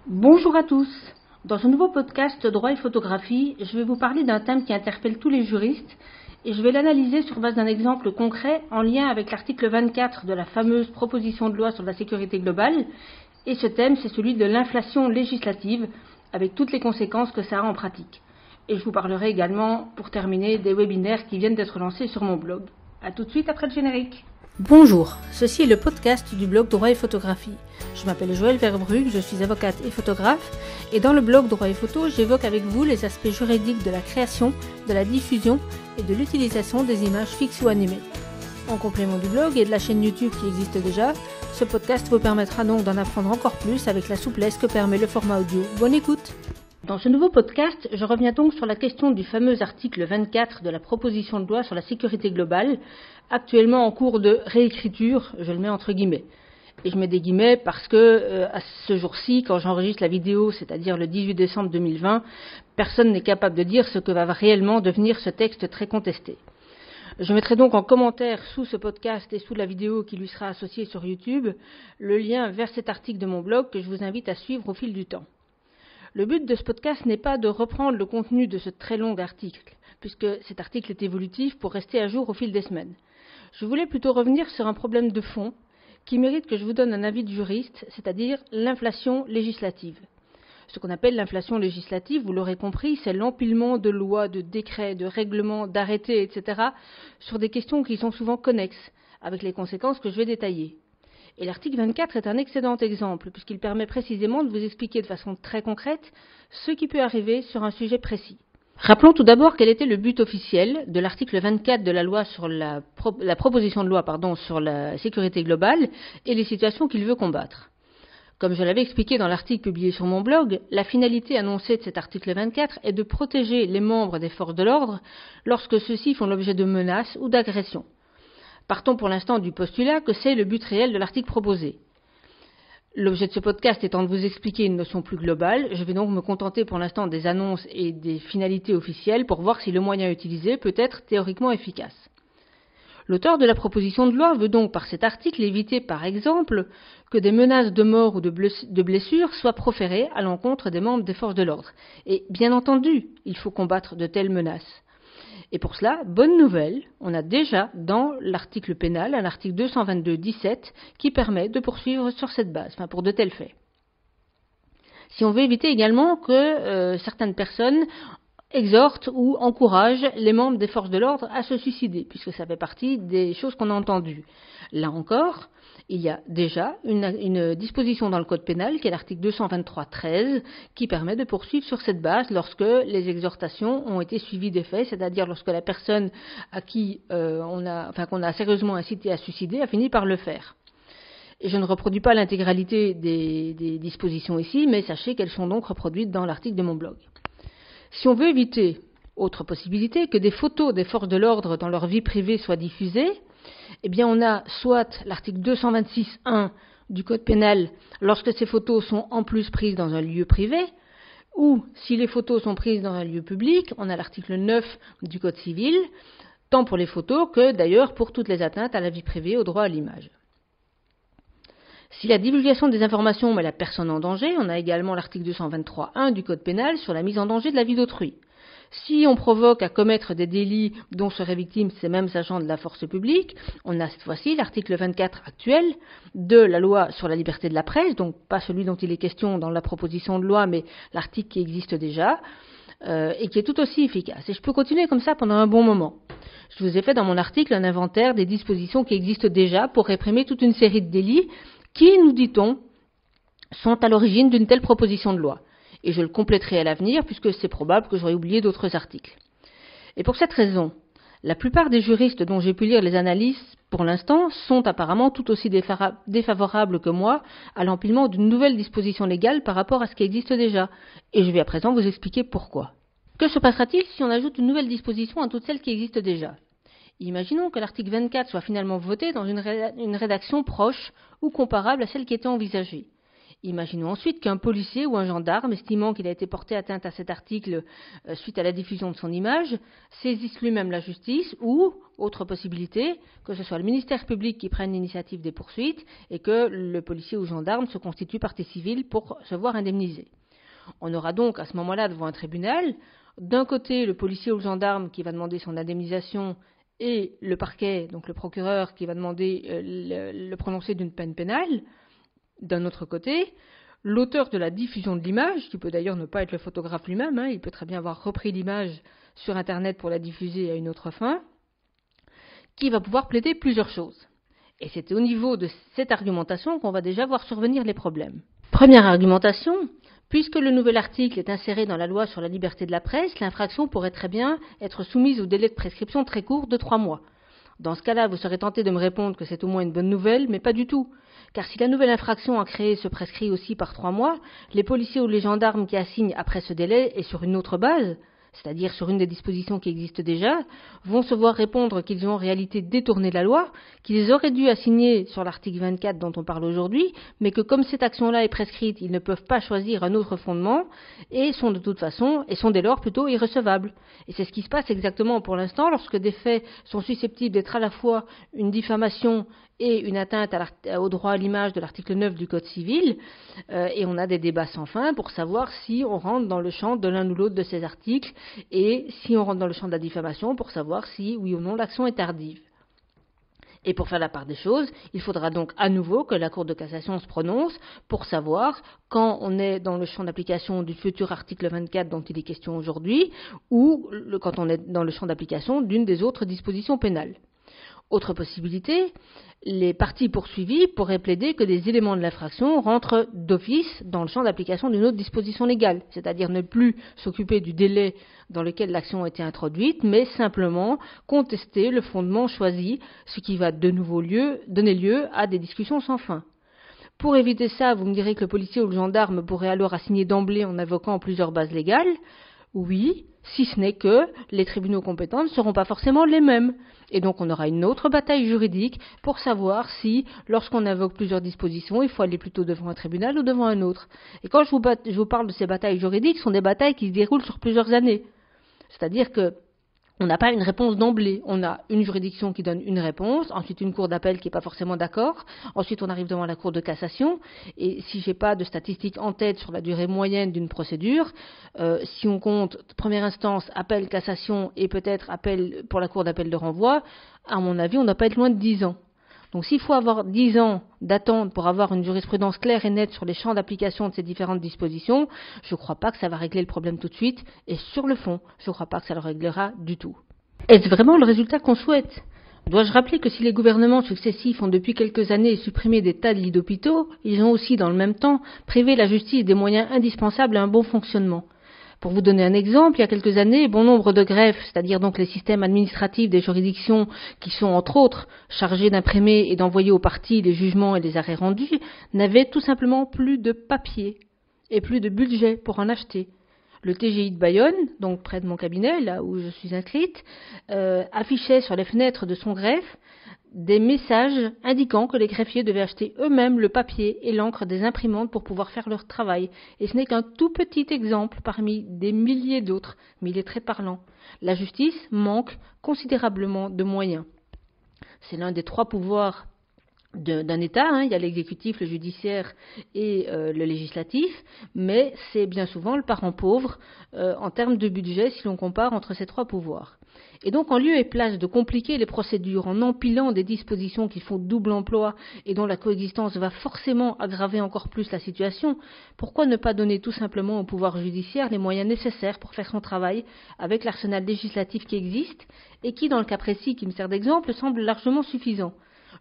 Bonjour à tous. Dans ce nouveau podcast Droit et photographie, je vais vous parler d'un thème qui interpelle tous les juristes et je vais l'analyser sur base d'un exemple concret en lien avec l'article 24 de la fameuse proposition de loi sur la sécurité globale. Et ce thème, c'est celui de l'inflation législative avec toutes les conséquences que ça a en pratique. Et je vous parlerai également, pour terminer, des webinaires qui viennent d'être lancés sur mon blog. A tout de suite après le générique. Bonjour, ceci est le podcast du blog Droit et photographie. Je m'appelle Joëlle Verbrugge, je suis avocate et photographe, et dans le blog Droit et photo, j'évoque avec vous les aspects juridiques de la création, de la diffusion et de l'utilisation des images fixes ou animées. En complément du blog et de la chaîne YouTube qui existe déjà, ce podcast vous permettra donc d'en apprendre encore plus avec la souplesse que permet le format audio. Bonne écoute! Dans ce nouveau podcast, je reviens donc sur la question du fameux article 24 de la proposition de loi sur la sécurité globale, actuellement en cours de réécriture, je le mets entre guillemets. Et je mets des guillemets parce que à ce jour-ci, quand j'enregistre la vidéo, c'est-à-dire le 18 décembre 2020, personne n'est capable de dire ce que va réellement devenir ce texte très contesté. Je mettrai donc en commentaire sous ce podcast et sous la vidéo qui lui sera associée sur YouTube le lien vers cet article de mon blog que je vous invite à suivre au fil du temps. Le but de ce podcast n'est pas de reprendre le contenu de ce très long article, puisque cet article est évolutif pour rester à jour au fil des semaines. Je voulais plutôt revenir sur un problème de fond qui mérite que je vous donne un avis de juriste, c'est-à-dire l'inflation législative. Ce qu'on appelle l'inflation législative, vous l'aurez compris, c'est l'empilement de lois, de décrets, de règlements, d'arrêtés, etc. sur des questions qui sont souvent connexes, avec les conséquences que je vais détailler. Et l'article 24 est un excellent exemple, puisqu'il permet précisément de vous expliquer de façon très concrète ce qui peut arriver sur un sujet précis. Rappelons tout d'abord quel était le but officiel de l'article 24 de la loi sur la proposition de loi sur la sécurité globale et les situations qu'il veut combattre. Comme je l'avais expliqué dans l'article publié sur mon blog, la finalité annoncée de cet article 24 est de protéger les membres des forces de l'ordre lorsque ceux-ci font l'objet de menaces ou d'agressions. Partons pour l'instant du postulat que c'est le but réel de l'article proposé. L'objet de ce podcast étant de vous expliquer une notion plus globale, je vais donc me contenter pour l'instant des annonces et des finalités officielles pour voir si le moyen utilisé peut être théoriquement efficace. L'auteur de la proposition de loi veut donc par cet article éviter par exemple que des menaces de mort ou de blessures soient proférées à l'encontre des membres des forces de l'ordre. Et bien entendu, il faut combattre de telles menaces. Et pour cela, bonne nouvelle, on a déjà dans l'article pénal un article 222-17 qui permet de poursuivre sur cette base, pour de tels faits. Si on veut éviter également que certaines personnes exhortent ou encouragent les membres des forces de l'ordre à se suicider, puisque ça fait partie des choses qu'on a entendues. Là encore, il y a déjà une disposition dans le code pénal, qui est l'article 223-13, qui permet de poursuivre sur cette base lorsque les exhortations ont été suivies des faits, c'est-à-dire lorsque la personne à qui qu'on a sérieusement incité à suicider a fini par le faire. Et je ne reproduis pas l'intégralité des dispositions ici, mais sachez qu'elles sont donc reproduites dans l'article de mon blog. Si on veut éviter, autre possibilité, que des photos des forces de l'ordre dans leur vie privée soient diffusées, eh bien on a soit l'article 226.1 du code pénal lorsque ces photos sont en plus prises dans un lieu privé, ou si les photos sont prises dans un lieu public, on a l'article 9 du code civil, tant pour les photos que d'ailleurs pour toutes les atteintes à la vie privée, au droit à l'image. Si la divulgation des informations met la personne en danger, on a également l'article 223.1 du code pénal sur la mise en danger de la vie d'autrui. Si on provoque à commettre des délits dont seraient victimes ces mêmes agents de la force publique, on a cette fois-ci l'article 24 actuel de la loi sur la liberté de la presse, donc pas celui dont il est question dans la proposition de loi, mais l'article qui existe déjà, et qui est tout aussi efficace. Et je peux continuer comme ça pendant un bon moment. Je vous ai fait dans mon article un inventaire des dispositions qui existent déjà pour réprimer toute une série de délits qui, nous dit-on, sont à l'origine d'une telle proposition de loi. Et je le compléterai à l'avenir, puisque c'est probable que j'aurai oublié d'autres articles. Et pour cette raison, la plupart des juristes dont j'ai pu lire les analyses, pour l'instant, sont apparemment tout aussi défavorables que moi à l'empilement d'une nouvelle disposition légale par rapport à ce qui existe déjà. Et je vais à présent vous expliquer pourquoi. Que se passera-t-il si on ajoute une nouvelle disposition à toutes celles qui existent déjà ? Imaginons que l'article 24 soit finalement voté dans une rédaction proche ou comparable à celle qui était envisagée. Imaginons ensuite qu'un policier ou un gendarme, estimant qu'il a été porté atteinte à cet article suite à la diffusion de son image, saisisse lui-même la justice ou, autre possibilité, que ce soit le ministère public qui prenne l'initiative des poursuites et que le policier ou gendarme se constitue partie civile pour se voir indemniser. On aura donc à ce moment-là devant un tribunal, d'un côté le policier ou le gendarme qui va demander son indemnisation et le parquet, donc le procureur qui va demander le prononcé d'une peine pénale. D'un autre côté, l'auteur de la diffusion de l'image, qui peut d'ailleurs ne pas être le photographe lui-même, il peut très bien avoir repris l'image sur Internet pour la diffuser à une autre fin, qui va pouvoir plaider plusieurs choses. Et c'est au niveau de cette argumentation qu'on va déjà voir survenir les problèmes. Première argumentation, puisque le nouvel article est inséré dans la loi sur la liberté de la presse, l'infraction pourrait très bien être soumise au délai de prescription très court de 3 mois. Dans ce cas-là, vous serez tenté de me répondre que c'est au moins une bonne nouvelle, mais pas du tout. Car si la nouvelle infraction à créer se prescrit aussi par 3 mois, les policiers ou les gendarmes qui assignent après ce délai et sur une autre base, c'est-à-dire sur une des dispositions qui existent déjà, vont se voir répondre qu'ils ont en réalité détourné la loi, qu'ils auraient dû assigner sur l'article 24 dont on parle aujourd'hui, mais que comme cette action-là est prescrite, ils ne peuvent pas choisir un autre fondement et sont dès lors plutôt irrecevables. Et c'est ce qui se passe exactement pour l'instant lorsque des faits sont susceptibles d'être à la fois une diffamation et une atteinte au droit à l'image de l'article 9 du Code civil, et on a des débats sans fin pour savoir si on rentre dans le champ de l'un ou l'autre de ces articles, et si on rentre dans le champ de la diffamation pour savoir si, oui ou non, l'action est tardive. Et pour faire la part des choses, il faudra donc à nouveau que la Cour de cassation se prononce pour savoir quand on est dans le champ d'application du futur article 24 dont il est question aujourd'hui, ou quand on est dans le champ d'application d'une des autres dispositions pénales. Autre possibilité, les parties poursuivies pourraient plaider que des éléments de l'infraction rentrent d'office dans le champ d'application d'une autre disposition légale, c'est-à-dire ne plus s'occuper du délai dans lequel l'action a été introduite, mais simplement contester le fondement choisi, ce qui va de nouveau donner lieu à des discussions sans fin. Pour éviter ça, vous me direz que le policier ou le gendarme pourrait alors assigner d'emblée en invoquant plusieurs bases légales. Oui, si ce n'est que les tribunaux compétents ne seront pas forcément les mêmes. Et donc on aura une autre bataille juridique pour savoir si, lorsqu'on invoque plusieurs dispositions, il faut aller plutôt devant un tribunal ou devant un autre. Et quand je vous parle de ces batailles juridiques, ce sont des batailles qui se déroulent sur plusieurs années. C'est-à-dire que on n'a pas une réponse d'emblée. On a une juridiction qui donne une réponse, ensuite une cour d'appel qui n'est pas forcément d'accord, ensuite on arrive devant la cour de cassation, et si j'ai pas de statistiques en tête sur la durée moyenne d'une procédure, si on compte première instance, appel, cassation et peut-être appel pour la cour d'appel de renvoi, à mon avis on n'a pas être loin de 10 ans. Donc s'il faut avoir 10 ans d'attente pour avoir une jurisprudence claire et nette sur les champs d'application de ces différentes dispositions, je ne crois pas que ça va régler le problème tout de suite, et sur le fond, je ne crois pas que ça le réglera du tout. Est-ce vraiment le résultat qu'on souhaite ? Dois-je rappeler que si les gouvernements successifs ont depuis quelques années supprimé des tas de lits d'hôpitaux, ils ont aussi dans le même temps privé la justice des moyens indispensables à un bon fonctionnement. Pour vous donner un exemple, il y a quelques années, bon nombre de greffes, c'est-à-dire donc les systèmes administratifs des juridictions qui sont entre autres chargés d'imprimer et d'envoyer aux parties les jugements et les arrêts rendus, n'avaient tout simplement plus de papier et plus de budget pour en acheter. Le TGI de Bayonne, donc près de mon cabinet, là où je suis inscrite, affichait sur les fenêtres de son greffe des messages indiquant que les greffiers devaient acheter eux-mêmes le papier et l'encre des imprimantes pour pouvoir faire leur travail. Et ce n'est qu'un tout petit exemple parmi des milliers d'autres, mais il est très parlant. La justice manque considérablement de moyens. C'est l'un des 3 pouvoirs d'un État, il y a l'exécutif, le judiciaire et le législatif, mais c'est bien souvent le parent pauvre en termes de budget si l'on compare entre ces 3 pouvoirs. Et donc en lieu et place de compliquer les procédures en empilant des dispositions qui font double emploi et dont la coexistence va forcément aggraver encore plus la situation, pourquoi ne pas donner tout simplement au pouvoir judiciaire les moyens nécessaires pour faire son travail avec l'arsenal législatif qui existe et qui, dans le cas précis qui me sert d'exemple, semble largement suffisant.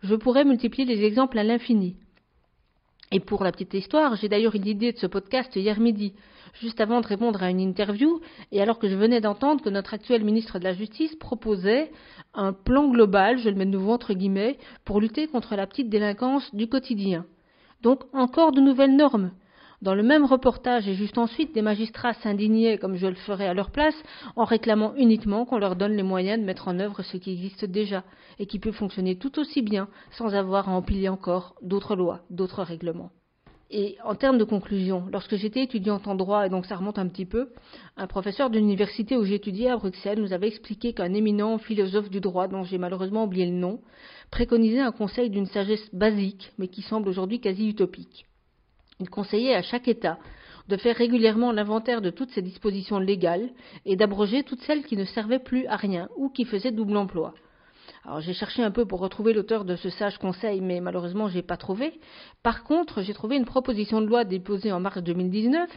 Je pourrais multiplier les exemples à l'infini. Et pour la petite histoire, j'ai d'ailleurs eu l'idée de ce podcast hier midi, juste avant de répondre à une interview, et alors que je venais d'entendre que notre actuel ministre de la Justice proposait un plan global, je le mets de nouveau entre guillemets, pour lutter contre la petite délinquance du quotidien. Donc encore de nouvelles normes. Dans le même reportage et juste ensuite, des magistrats s'indignaient, comme je le ferais à leur place, en réclamant uniquement qu'on leur donne les moyens de mettre en œuvre ce qui existe déjà et qui peut fonctionner tout aussi bien sans avoir à empiler encore d'autres lois, d'autres règlements. Et en termes de conclusion, lorsque j'étais étudiante en droit, et donc ça remonte un petit peu, un professeur de l'université où j'étudiais à Bruxelles nous avait expliqué qu'un éminent philosophe du droit, dont j'ai malheureusement oublié le nom, préconisait un conseil d'une sagesse basique, mais qui semble aujourd'hui quasi utopique. Il conseillait à chaque État de faire régulièrement l'inventaire de toutes ses dispositions légales et d'abroger toutes celles qui ne servaient plus à rien ou qui faisaient double emploi. Alors j'ai cherché un peu pour retrouver l'auteur de ce sage conseil, mais malheureusement je n'ai pas trouvé. Par contre, j'ai trouvé une proposition de loi déposée en mars 2019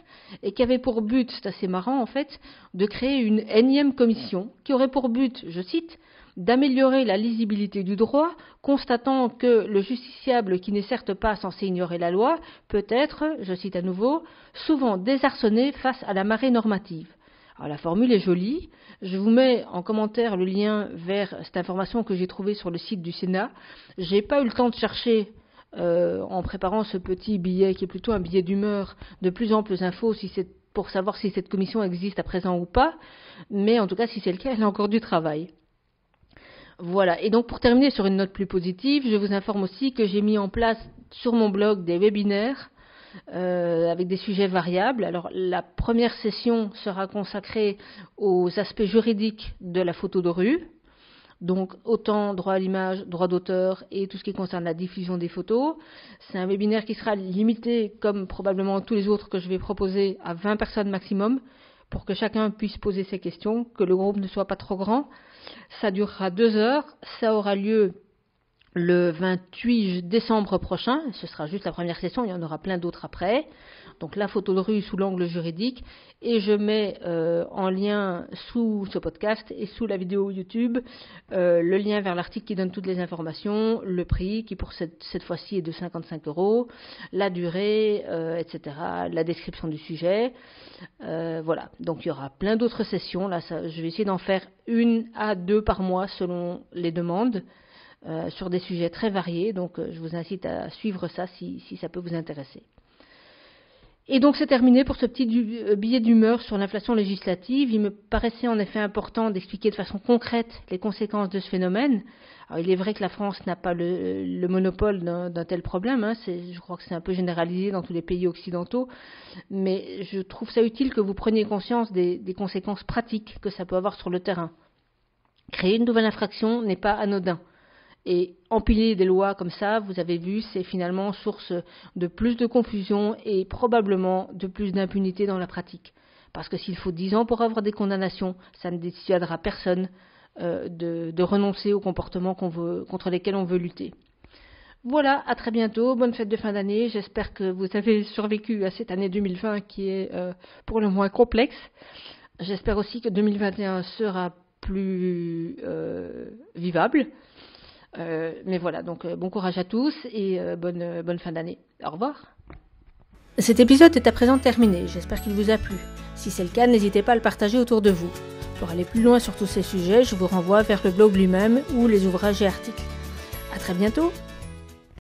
et qui avait pour but, c'est assez marrant en fait, de créer une énième commission qui aurait pour but, je cite, d'améliorer la lisibilité du droit, constatant que le justiciable qui n'est certes pas censé ignorer la loi peut être, je cite à nouveau, souvent désarçonné face à la marée normative. Alors la formule est jolie, je vous mets en commentaire le lien vers cette information que j'ai trouvée sur le site du Sénat. J'ai pas eu le temps de chercher en préparant ce petit billet qui est plutôt un billet d'humeur de plus amples infos pour savoir si cette commission existe à présent ou pas, mais en tout cas si c'est le cas, elle a encore du travail. Voilà, et donc pour terminer sur une note plus positive, je vous informe aussi que j'ai mis en place sur mon blog des webinaires avec des sujets variables. Alors la première session sera consacrée aux aspects juridiques de la photo de rue, donc autant droit à l'image, droit d'auteur et tout ce qui concerne la diffusion des photos. C'est un webinaire qui sera limité, comme probablement tous les autres que je vais proposer, à 20 personnes maximum, pour que chacun puisse poser ses questions, que le groupe ne soit pas trop grand. Ça durera 2 heures, ça aura lieu le 28 décembre prochain, ce sera juste la première session, il y en aura plein d'autres après. Donc la photo de rue sous l'angle juridique, et je mets en lien sous ce podcast et sous la vidéo YouTube le lien vers l'article qui donne toutes les informations, le prix qui pour cette fois-ci est de 55 €, la durée, etc., la description du sujet. Voilà, donc il y aura plein d'autres sessions. Là, je vais essayer d'en faire 1 à 2 par mois selon les demandes. Sur des sujets très variés, donc je vous incite à suivre ça si ça peut vous intéresser. Et donc c'est terminé pour ce petit billet d'humeur sur l'inflation législative. Il me paraissait en effet important d'expliquer de façon concrète les conséquences de ce phénomène. Alors il est vrai que la France n'a pas le monopole d'un tel problème, hein. Je crois que c'est un peu généralisé dans tous les pays occidentaux, mais je trouve ça utile que vous preniez conscience des conséquences pratiques que ça peut avoir sur le terrain. Créer une nouvelle infraction n'est pas anodin. Et empiler des lois comme ça, vous avez vu, c'est finalement source de plus de confusion et probablement de plus d'impunité dans la pratique. Parce que s'il faut 10 ans pour avoir des condamnations, ça ne dissuadera personne de renoncer aux comportements contre lesquels on veut lutter. Voilà, à très bientôt, bonne fête de fin d'année, j'espère que vous avez survécu à cette année 2020 qui est pour le moins complexe. J'espère aussi que 2021 sera plus vivable. Mais voilà, donc bon courage à tous et bonne fin d'année. Au revoir. Cet épisode est à présent terminé, j'espère qu'il vous a plu. Si c'est le cas, n'hésitez pas à le partager autour de vous. Pour aller plus loin sur tous ces sujets, je vous renvoie vers le blog lui-même ou les ouvrages et articles. À très bientôt.